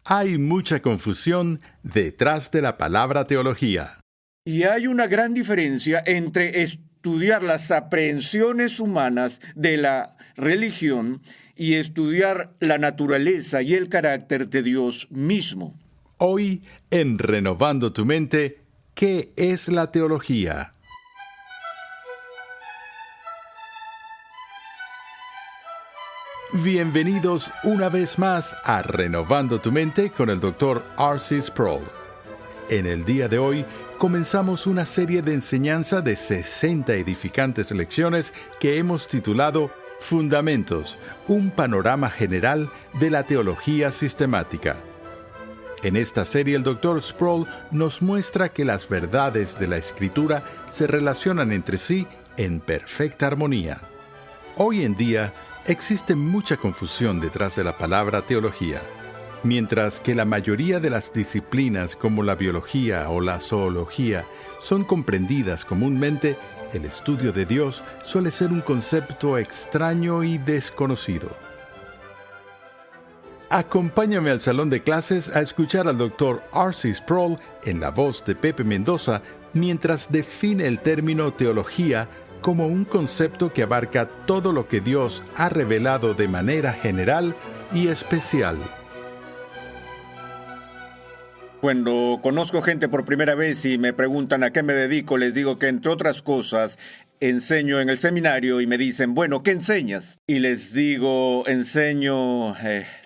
Hay mucha confusión detrás de la palabra teología. Y hay una gran diferencia entre estudiar las aprehensiones humanas de la religión y estudiar la naturaleza y el carácter de Dios mismo. Hoy, en Renovando tu Mente, ¿qué es la teología? Bienvenidos una vez más a Renovando tu Mente con el Dr. R.C. Sproul. En el día de hoy comenzamos una serie de enseñanza de 60 edificantes lecciones que hemos titulado Fundamentos, un panorama general de la teología sistemática. En esta serie el Dr. Sproul nos muestra que las verdades de la Escritura se relacionan entre sí en perfecta armonía. Hoy en día existe mucha confusión detrás de la palabra teología. Mientras que la mayoría de las disciplinas como la biología o la zoología son comprendidas comúnmente, el estudio de Dios suele ser un concepto extraño y desconocido. Acompáñame al salón de clases a escuchar al Dr. R.C. Sproul en la voz de Pepe Mendoza mientras define el término teología como un concepto que abarca todo lo que Dios ha revelado de manera general y especial. Cuando conozco gente por primera vez y me preguntan a qué me dedico, les digo que, entre otras cosas, enseño en el seminario y me dicen, bueno, ¿qué enseñas? Y les digo, enseño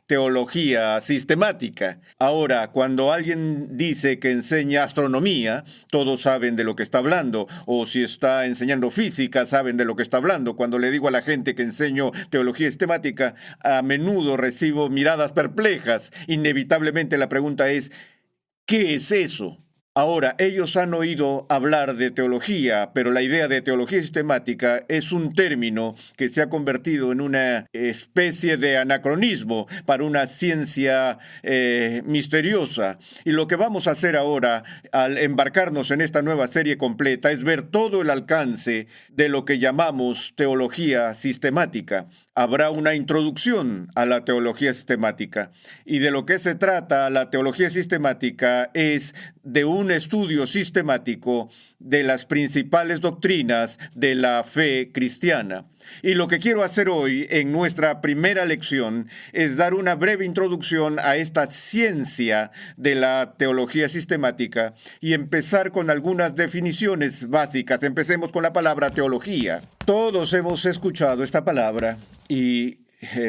teología sistemática. Ahora, cuando alguien dice que enseña astronomía, todos saben de lo que está hablando. O si está enseñando física, saben de lo que está hablando. Cuando le digo a la gente que enseño teología sistemática, a menudo recibo miradas perplejas. Inevitablemente la pregunta es, ¿qué es eso? Ahora, ellos han oído hablar de teología, pero la idea de teología sistemática es un término que se ha convertido en una especie de anacronismo para una ciencia misteriosa. Y lo que vamos a hacer ahora, al embarcarnos en esta nueva serie completa, es ver todo el alcance de lo que llamamos teología sistemática. Habrá una introducción a la teología sistemática. Y de lo que se trata la teología sistemática es de un estudio sistemático de las principales doctrinas de la fe cristiana. Y lo que quiero hacer hoy en nuestra primera lección es dar una breve introducción a esta ciencia de la teología sistemática y empezar con algunas definiciones básicas. Empecemos con la palabra teología. Todos hemos escuchado esta palabra y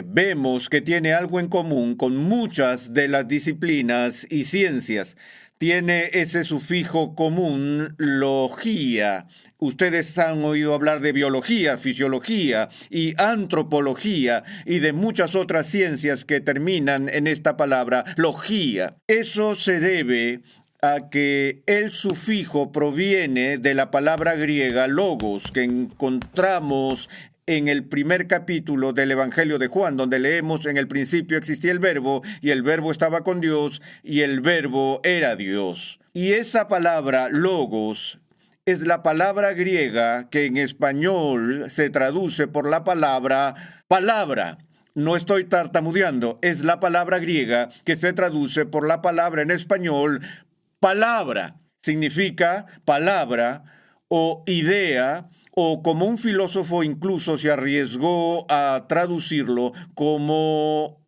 vemos que tiene algo en común con muchas de las disciplinas y ciencias. Tiene ese sufijo común, logía. Ustedes han oído hablar de biología, fisiología y antropología y de muchas otras ciencias que terminan en esta palabra, logía. Eso se debe a que el sufijo proviene de la palabra griega logos, que encontramos en el primer capítulo del Evangelio de Juan, donde leemos: en el principio existía el verbo, y el verbo estaba con Dios, y el verbo era Dios. Y esa palabra logos es la palabra griega que en español se traduce por la palabra palabra. No estoy tartamudeando, es la palabra griega que se traduce por la palabra en español palabra. Significa palabra o idea, o como un filósofo incluso se arriesgó a traducirlo como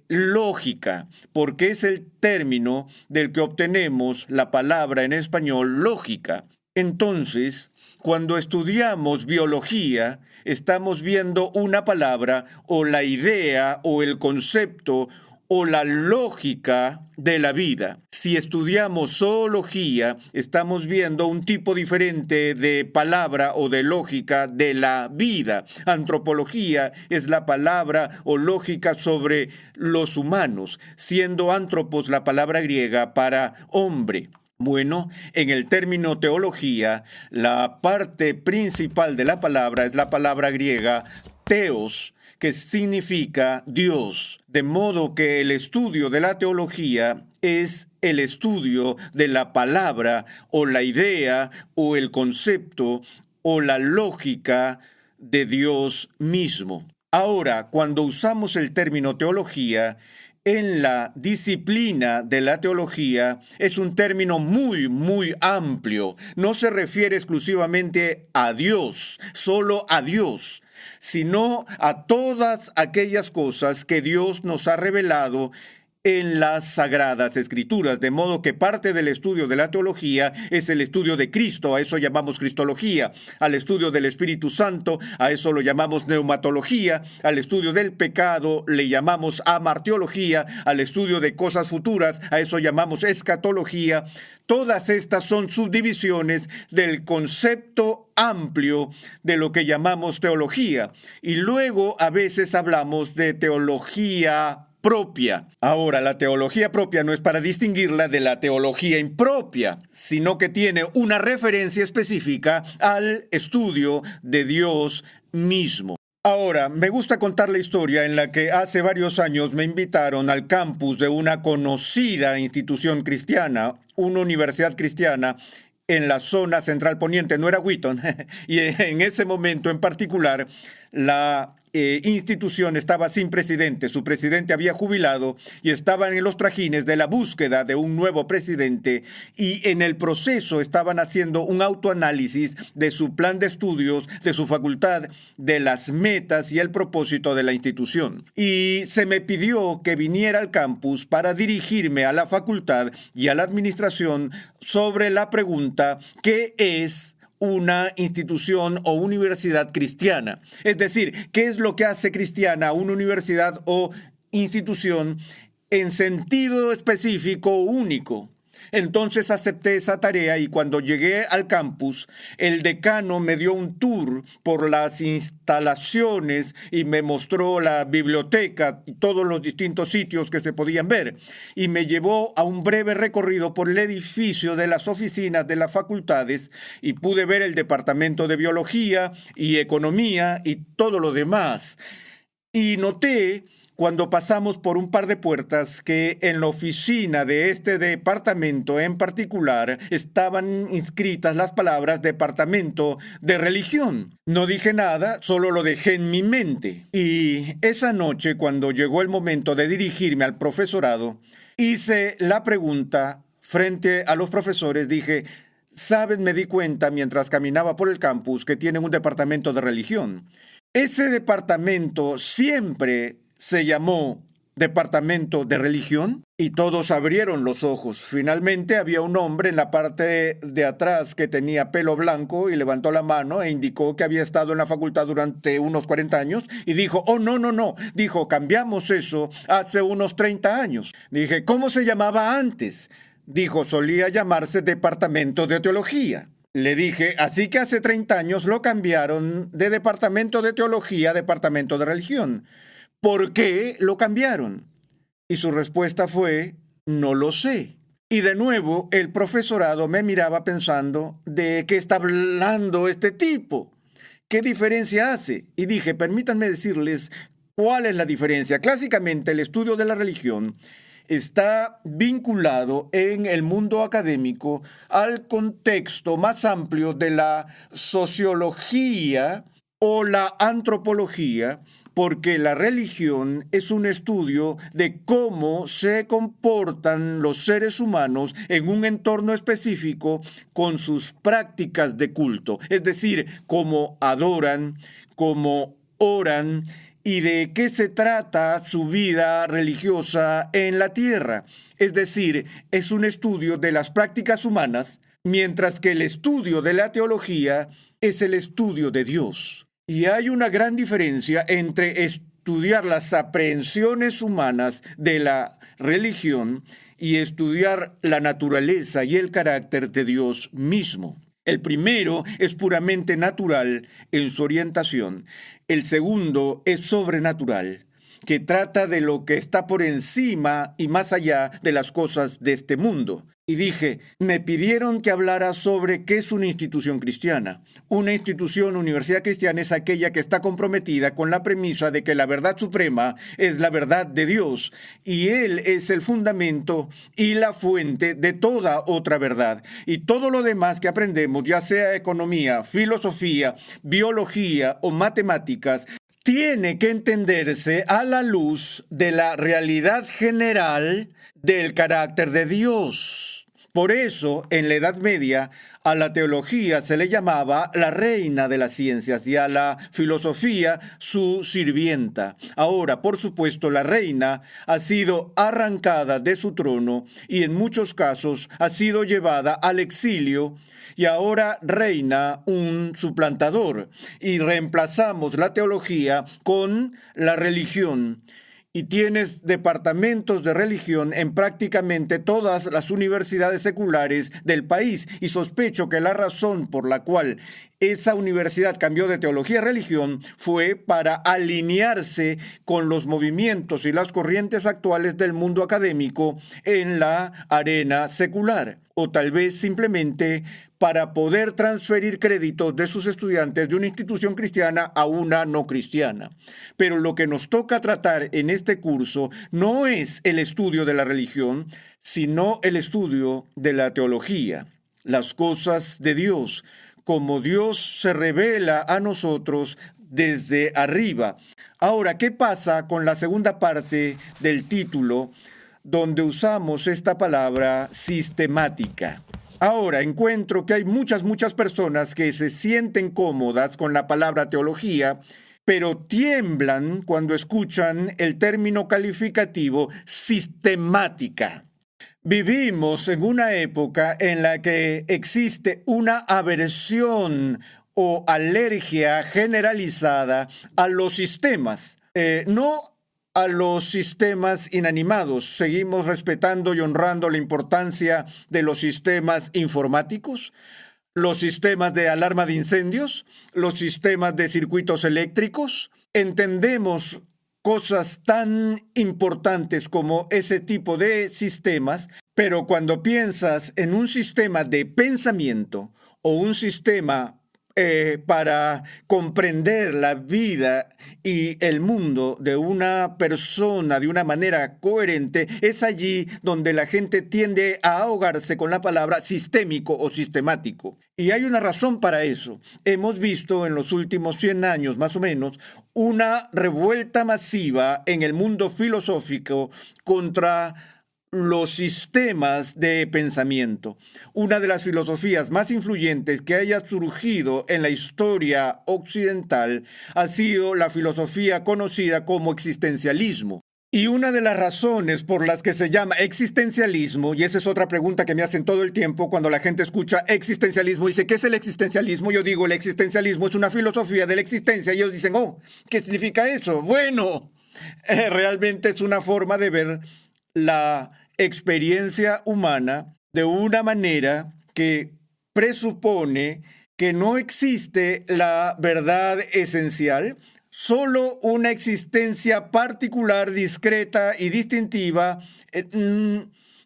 lógica, porque es el término del que obtenemos la palabra en español lógica. Entonces, cuando estudiamos biología, estamos viendo una palabra o la idea o el concepto o la lógica de la vida. Si estudiamos zoología, estamos viendo un tipo diferente de palabra o de lógica de la vida. Antropología es la palabra o lógica sobre los humanos, siendo antropos la palabra griega para hombre. Bueno, en el término teología, la parte principal de la palabra es la palabra griega theos, que significa Dios, de modo que el estudio de la teología es el estudio de la palabra o la idea o el concepto o la lógica de Dios mismo. Ahora, cuando usamos el término teología, en la disciplina de la teología es un término muy, muy amplio. No se refiere exclusivamente a Dios, solo a Dios, sino a todas aquellas cosas que Dios nos ha revelado en las Sagradas Escrituras, de modo que parte del estudio de la teología es el estudio de Cristo, a eso llamamos cristología, al estudio del Espíritu Santo, a eso lo llamamos neumatología, al estudio del pecado le llamamos amartiología, al estudio de cosas futuras, a eso llamamos escatología. Todas estas son subdivisiones del concepto amplio de lo que llamamos teología, y luego a veces hablamos de teología propia. Ahora, la teología propia no es para distinguirla de la teología impropia, sino que tiene una referencia específica al estudio de Dios mismo. Ahora, me gusta contar la historia en la que hace varios años me invitaron al campus de una conocida institución cristiana, una universidad cristiana, en la zona central poniente, no era Wheaton, y en ese momento en particular la institución estaba sin presidente, su presidente había jubilado y estaban en los trajines de la búsqueda de un nuevo presidente, y en el proceso estaban haciendo un autoanálisis de su plan de estudios, de su facultad, de las metas y el propósito de la institución. Y se me pidió que viniera al campus para dirigirme a la facultad y a la administración sobre la pregunta: ¿qué es una institución o universidad cristiana? Es decir, ¿qué es lo que hace cristiana una universidad o institución en sentido específico o único? Entonces acepté esa tarea, y cuando llegué al campus, el decano me dio un tour por las instalaciones y me mostró la biblioteca y todos los distintos sitios que se podían ver, y me llevó a un breve recorrido por el edificio de las oficinas de las facultades, y pude ver el departamento de biología y economía y todo lo demás. Y noté, cuando pasamos por un par de puertas, que en la oficina de este departamento en particular estaban inscritas las palabras Departamento de Religión. No dije nada, solo lo dejé en mi mente. Y esa noche, cuando llegó el momento de dirigirme al profesorado, hice la pregunta frente a los profesores. Dije: ¿saben? Me di cuenta mientras caminaba por el campus que tienen un departamento de religión. Ese departamento siempre se llamó Departamento de Religión, y todos abrieron los ojos. Finalmente había un hombre en la parte de atrás que tenía pelo blanco y levantó la mano e indicó que había estado en la facultad durante unos 40 años y dijo: oh, no, dijo, cambiamos eso hace unos 30 años. Dije: ¿cómo se llamaba antes? Dijo: solía llamarse Departamento de Teología. Le dije: así que hace 30 años lo cambiaron de Departamento de Teología a Departamento de Religión. ¿Por qué lo cambiaron? Y su respuesta fue: no lo sé. Y de nuevo el profesorado me miraba pensando: ¿de qué está hablando este tipo? ¿Qué diferencia hace? Y dije: permítanme decirles cuál es la diferencia. Clásicamente, el estudio de la religión está vinculado en el mundo académico al contexto más amplio de la sociología o la antropología, porque la religión es un estudio de cómo se comportan los seres humanos en un entorno específico con sus prácticas de culto, es decir, cómo adoran, cómo oran y de qué se trata su vida religiosa en la tierra. Es decir, es un estudio de las prácticas humanas, mientras que el estudio de la teología es el estudio de Dios. Y hay una gran diferencia entre estudiar las aprehensiones humanas de la religión y estudiar la naturaleza y el carácter de Dios mismo. El primero es puramente natural en su orientación. El segundo es sobrenatural, que trata de lo que está por encima y más allá de las cosas de este mundo. Y dije: me pidieron que hablara sobre qué es una institución cristiana. Una institución, universidad cristiana, es aquella que está comprometida con la premisa de que la verdad suprema es la verdad de Dios, y Él es el fundamento y la fuente de toda otra verdad. Y todo lo demás que aprendemos, ya sea economía, filosofía, biología o matemáticas, tiene que entenderse a la luz de la realidad general del carácter de Dios. Por eso, en la Edad Media, a la teología se le llamaba la reina de las ciencias y a la filosofía su sirvienta. Ahora, por supuesto, la reina ha sido arrancada de su trono y en muchos casos ha sido llevada al exilio y ahora reina un suplantador y reemplazamos la teología con la religión. Y tienes departamentos de religión en prácticamente todas las universidades seculares del país. Y sospecho que la razón por la cual esa universidad cambió de teología a religión fue para alinearse con los movimientos y las corrientes actuales del mundo académico en la arena secular. O tal vez simplemente para poder transferir créditos de sus estudiantes de una institución cristiana a una no cristiana. Pero lo que nos toca tratar en este curso no es el estudio de la religión, sino el estudio de la teología, las cosas de Dios, como Dios se revela a nosotros desde arriba. Ahora, ¿qué pasa con la segunda parte del título, donde usamos esta palabra sistemática? Ahora encuentro que hay muchas personas que se sienten cómodas con la palabra teología, pero tiemblan cuando escuchan el término calificativo sistemática. Vivimos en una época en la que existe una aversión o alergia generalizada a los sistemas. No a los sistemas inanimados. Seguimos respetando y honrando la importancia de los sistemas informáticos, los sistemas de alarma de incendios, los sistemas de circuitos eléctricos. Entendemos cosas tan importantes como ese tipo de sistemas, pero cuando piensas en un sistema de pensamiento o un sistema para comprender la vida y el mundo de una persona de una manera coherente, es allí donde la gente tiende a ahogarse con la palabra sistémico o sistemático. Y hay una razón para eso. Hemos visto en los últimos 100 años, más o menos, una revuelta masiva en el mundo filosófico contra los sistemas de pensamiento. Una de las filosofías más influyentes que haya surgido en la historia occidental ha sido la filosofía conocida como existencialismo. Y una de las razones por las que se llama existencialismo, y esa es otra pregunta que me hacen todo el tiempo cuando la gente escucha existencialismo, dice, ¿qué es el existencialismo? Yo digo, el existencialismo es una filosofía de la existencia. Y ellos dicen, ¿qué significa eso? Bueno, realmente es una forma de ver la experiencia humana de una manera que presupone que no existe la verdad esencial, solo una existencia particular, discreta y distintiva,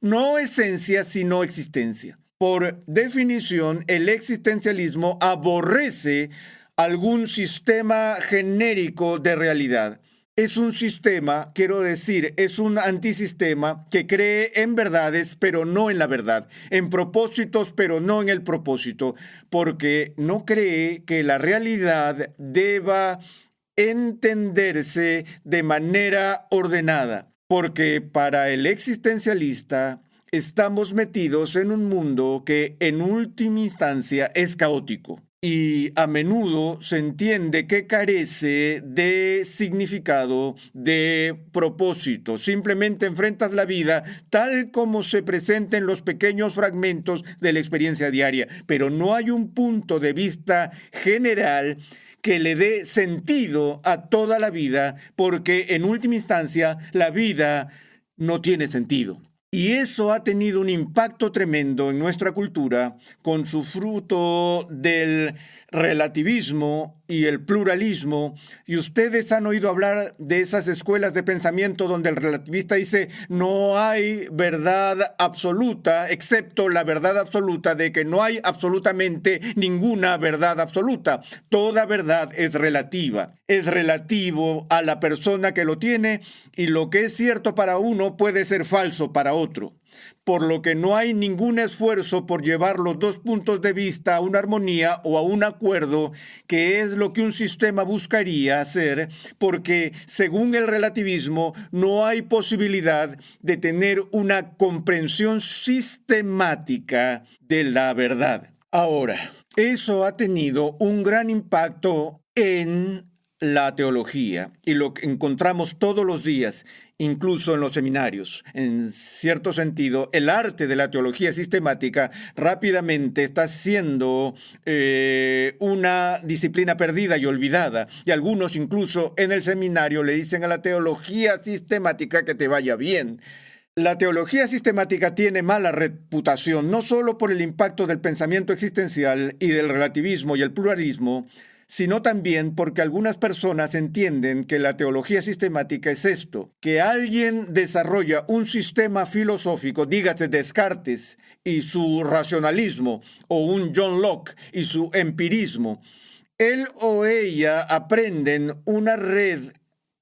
no esencia, sino existencia. Por definición, el existencialismo aborrece algún sistema genérico de realidad. Es un sistema, quiero decir, es un antisistema que cree en verdades, pero no en la verdad, en propósitos, pero no en el propósito, porque no cree que la realidad deba entenderse de manera ordenada, porque para el existencialista estamos metidos en un mundo que en última instancia es caótico. Y a menudo se entiende que carece de significado, de propósito. Simplemente enfrentas la vida tal como se presenta en los pequeños fragmentos de la experiencia diaria, pero no hay un punto de vista general que le dé sentido a toda la vida, porque en última instancia la vida no tiene sentido. Y eso ha tenido un impacto tremendo en nuestra cultura con su fruto del relativismo y el pluralismo. Y ustedes han oído hablar de esas escuelas de pensamiento donde el relativista dice no hay verdad absoluta, excepto la verdad absoluta de que no hay absolutamente ninguna verdad absoluta. Toda verdad es relativa. Es relativo a la persona que lo tiene y lo que es cierto para uno puede ser falso para otro. por lo que no hay ningún esfuerzo por llevar los dos puntos de vista a una armonía o a un acuerdo, que es lo que un sistema buscaría hacer, porque según el relativismo no hay posibilidad de tener una comprensión sistemática de la verdad. Ahora, eso ha tenido un gran impacto en la teología y lo que encontramos todos los días, incluso en los seminarios. En cierto sentido, el arte de la teología sistemática rápidamente está siendo una disciplina perdida y olvidada. Y algunos incluso en el seminario le dicen a la teología sistemática que te vaya bien. La teología sistemática tiene mala reputación, no solo por el impacto del pensamiento existencial y del relativismo y el pluralismo, sino también porque algunas personas entienden que la teología sistemática es esto, que alguien desarrolla un sistema filosófico, dígase Descartes y su racionalismo, o un John Locke y su empirismo. Él o ella aprenden una red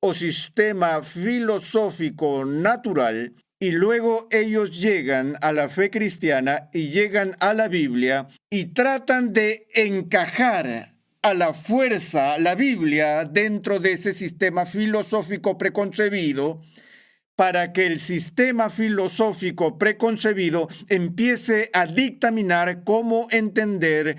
o sistema filosófico natural y luego ellos llegan a la fe cristiana y llegan a la Biblia y tratan de encajar a la fuerza la Biblia dentro de ese sistema filosófico preconcebido, para que el sistema filosófico preconcebido empiece a dictaminar cómo entender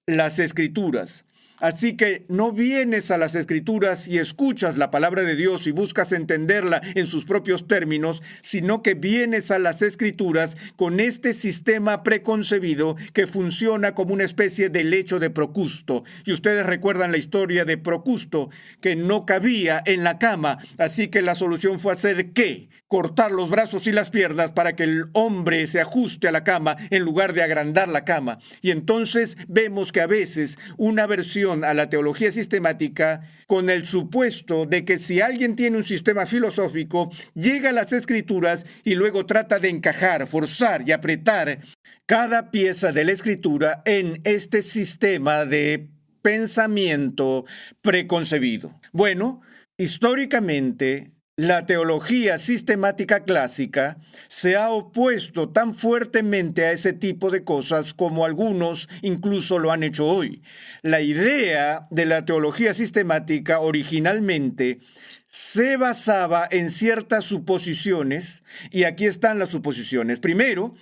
las Escrituras. Así que no vienes a las Escrituras y escuchas la palabra de Dios y buscas entenderla en sus propios términos, sino que vienes a las Escrituras con este sistema preconcebido que funciona como una especie de lecho de Procusto. Y ustedes recuerdan la historia de Procusto, que no cabía en la cama, así que la solución fue hacer ¿qué? Cortar los brazos y las piernas para que el hombre se ajuste a la cama en lugar de agrandar la cama. Y entonces vemos que a veces una versión a la teología sistemática con el supuesto de que si alguien tiene un sistema filosófico, llega a las Escrituras y luego trata de encajar, forzar y apretar cada pieza de la Escritura en este sistema de pensamiento preconcebido. Bueno, históricamente, la teología sistemática clásica se ha opuesto tan fuertemente a ese tipo de cosas como algunos incluso lo han hecho hoy. La idea de la teología sistemática originalmente se basaba en ciertas suposiciones, y aquí están las suposiciones. Primero,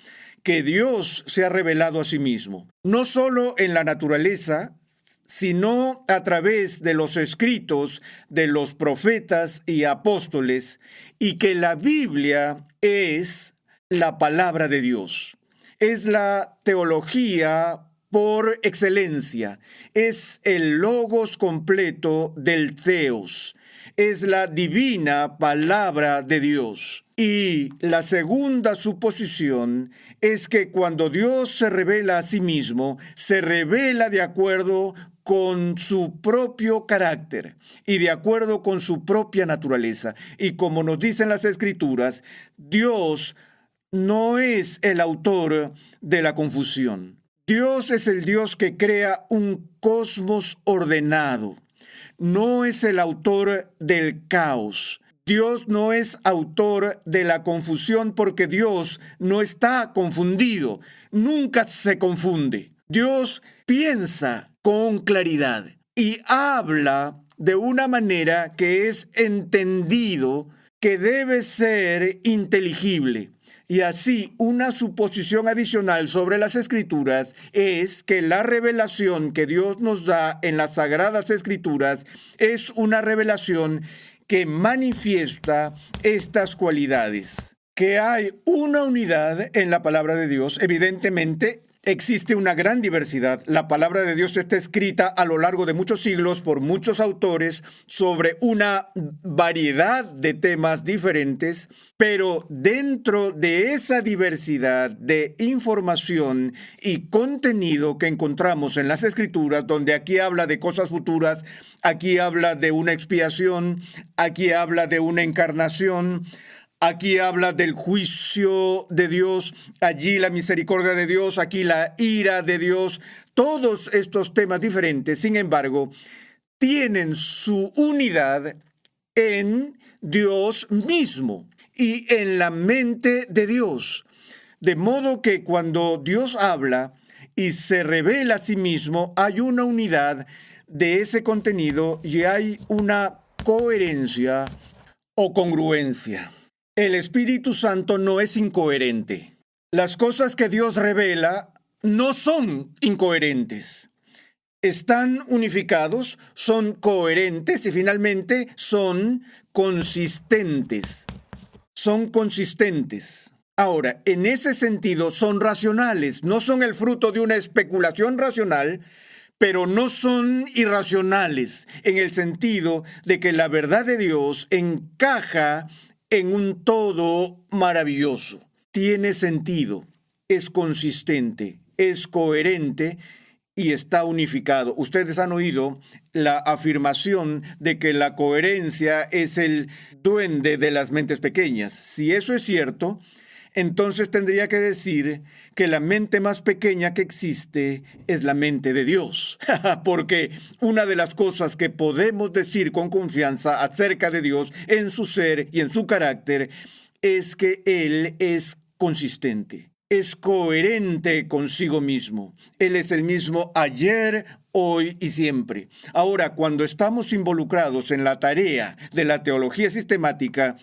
que Dios se ha revelado a sí mismo, no solo en la naturaleza, sino a través de los escritos de los profetas y apóstoles, y que la Biblia es la palabra de Dios. Es la teología por excelencia, es el logos completo del Theos, es la divina palabra de Dios. Y la segunda suposición es que cuando Dios se revela a sí mismo, se revela de acuerdo con su propio carácter y de acuerdo con su propia naturaleza. Y como nos dicen las Escrituras, Dios no es el autor de la confusión. Dios es el Dios que crea un cosmos ordenado. No es el autor del caos. Dios no es autor de la confusión porque Dios no está confundido. Nunca se confunde. Dios piensa con claridad y habla de una manera que es entendido, que debe ser inteligible. Y así, una suposición adicional sobre las Escrituras es que la revelación que Dios nos da en las Sagradas Escrituras es una revelación que manifiesta estas cualidades. Que hay una unidad en la palabra de Dios, evidentemente. Existe una gran diversidad. La palabra de Dios está escrita a lo largo de muchos siglos por muchos autores sobre una variedad de temas diferentes, pero dentro de esa diversidad de información y contenido que encontramos en las Escrituras, donde aquí habla de cosas futuras, aquí habla de una expiación, aquí habla de una encarnación, aquí habla del juicio de Dios, allí la misericordia de Dios, aquí la ira de Dios. Todos estos temas diferentes, sin embargo, tienen su unidad en Dios mismo y en la mente de Dios. De modo que cuando Dios habla y se revela a sí mismo, hay una unidad de ese contenido y hay una coherencia o congruencia. El Espíritu Santo no es incoherente. Las cosas que Dios revela no son incoherentes. Están unificados, son coherentes y finalmente son consistentes. Son consistentes. Ahora, en ese sentido son racionales, no son el fruto de una especulación racional, pero no son irracionales en el sentido de que la verdad de Dios encaja en un todo maravilloso. Tiene sentido, es consistente, es coherente y está unificado. Ustedes han oído la afirmación de que la coherencia es el duende de las mentes pequeñas. Si eso es cierto, entonces tendría que decir que la mente más pequeña que existe es la mente de Dios. Porque una de las cosas que podemos decir con confianza acerca de Dios en su ser y en su carácter es que Él es consistente, es coherente consigo mismo. Él es el mismo ayer, hoy y siempre. Ahora, cuando estamos involucrados en la tarea de la teología sistemática,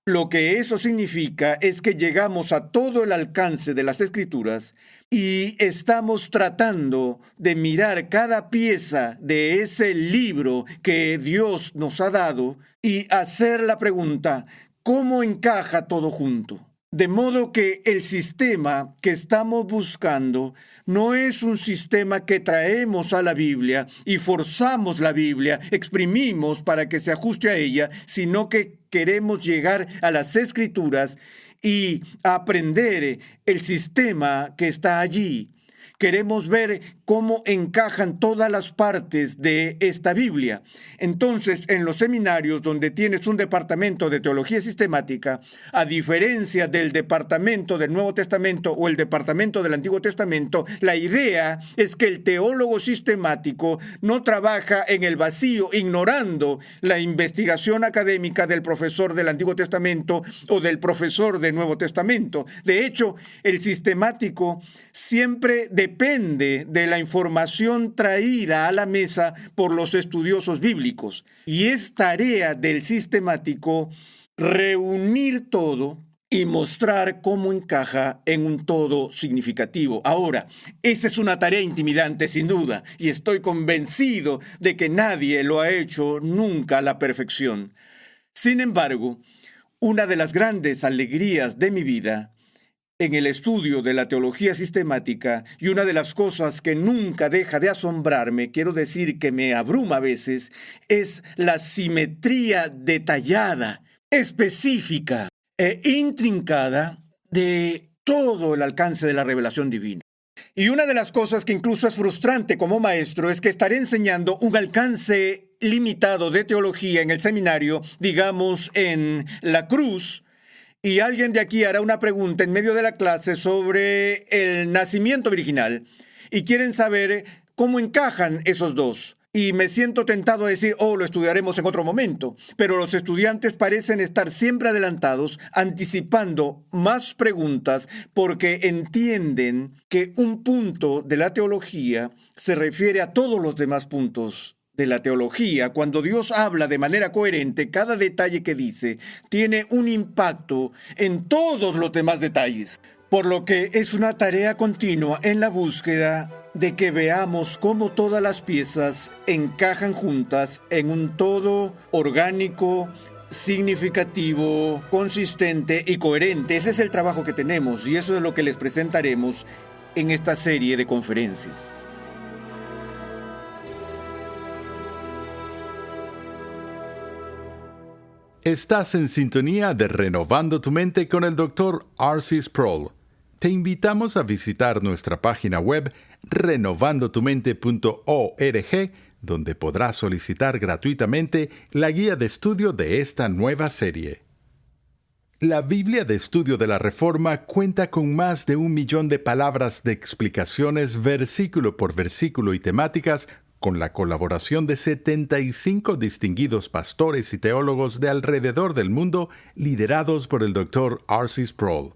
lo que eso significa es que llegamos a todo el alcance de las Escrituras y estamos tratando de mirar cada pieza de ese libro que Dios nos ha dado y hacer la pregunta, ¿cómo encaja todo junto? De modo que el sistema que estamos buscando no es un sistema que traemos a la Biblia y forzamos la Biblia, exprimimos para que se ajuste a ella, sino que queremos llegar a las Escrituras y aprender el sistema que está allí. Queremos ver cómo encajan todas las partes de esta Biblia. Entonces, en los seminarios donde tienes un departamento de teología sistemática, a diferencia del departamento del Nuevo Testamento o el departamento del Antiguo Testamento, la idea es que el teólogo sistemático no trabaja en el vacío, ignorando la investigación académica del profesor del Antiguo Testamento o del profesor del Nuevo Testamento. De hecho, el sistemático siempre depende de la información traída a la mesa por los estudiosos bíblicos. Y es tarea del sistemático reunir todo y mostrar cómo encaja en un todo significativo. Ahora, esa es una tarea intimidante sin duda, y estoy convencido de que nadie lo ha hecho nunca a la perfección. Sin embargo, una de las grandes alegrías de mi vida en el estudio de la teología sistemática, y una de las cosas que nunca deja de asombrarme, quiero decir que me abruma a veces, es la simetría detallada, específica e intrincada de todo el alcance de la revelación divina. Y una de las cosas que incluso es frustrante como maestro es que estaré enseñando un alcance limitado de teología en el seminario, digamos en la cruz, y alguien de aquí hará una pregunta en medio de la clase sobre el nacimiento virginal y quieren saber cómo encajan esos dos. Y me siento tentado a decir, lo estudiaremos en otro momento. Pero los estudiantes parecen estar siempre adelantados, anticipando más preguntas porque entienden que un punto de la teología se refiere a todos los demás puntos de la teología. Cuando Dios habla de manera coherente, cada detalle que dice tiene un impacto en todos los demás detalles. Por lo que es una tarea continua en la búsqueda de que veamos cómo todas las piezas encajan juntas en un todo orgánico, significativo, consistente y coherente. Ese es el trabajo que tenemos y eso es lo que les presentaremos en esta serie de conferencias. Estás en sintonía de Renovando tu Mente con el Dr. R.C. Sproul. Te invitamos a visitar nuestra página web renovandotumente.org, donde podrás solicitar gratuitamente la guía de estudio de esta nueva serie. La Biblia de Estudio de la Reforma cuenta con más de 1 millón de palabras de explicaciones versículo por versículo y temáticas, con la colaboración de 75 distinguidos pastores y teólogos de alrededor del mundo, liderados por el Dr. R.C. Sproul.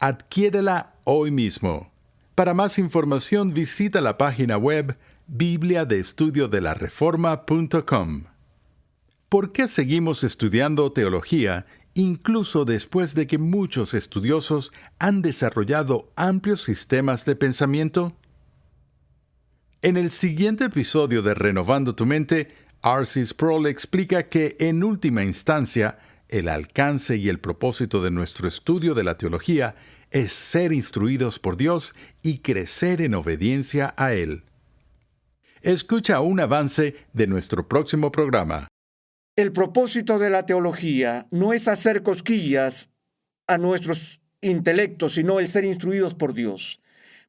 Adquiérela hoy mismo. Para más información visita la página web bibliadeestudiodelareforma.com. ¿Por qué seguimos estudiando teología incluso después de que muchos estudiosos han desarrollado amplios sistemas de pensamiento? En el siguiente episodio de Renovando tu Mente, R.C. Sproul explica que, en última instancia, el alcance y el propósito de nuestro estudio de la teología es ser instruidos por Dios y crecer en obediencia a Él. Escucha un avance de nuestro próximo programa. El propósito de la teología no es hacer cosquillas a nuestros intelectos, sino el ser instruidos por Dios,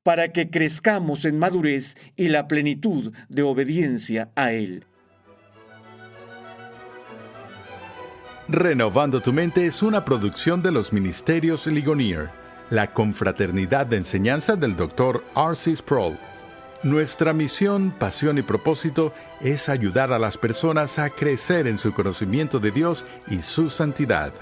para que crezcamos en madurez y la plenitud de obediencia a Él. Renovando tu Mente es una producción de los Ministerios Ligonier, la confraternidad de enseñanza del Dr. R.C. Sproul. Nuestra misión, pasión y propósito es ayudar a las personas a crecer en su conocimiento de Dios y su santidad.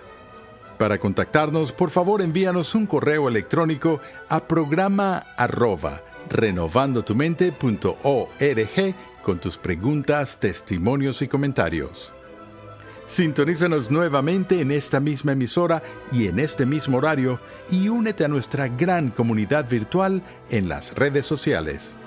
Para contactarnos, por favor envíanos un correo electrónico a programa@renovandotumente.org con tus preguntas, testimonios y comentarios. Sintonízanos nuevamente en esta misma emisora y en este mismo horario y únete a nuestra gran comunidad virtual en las redes sociales.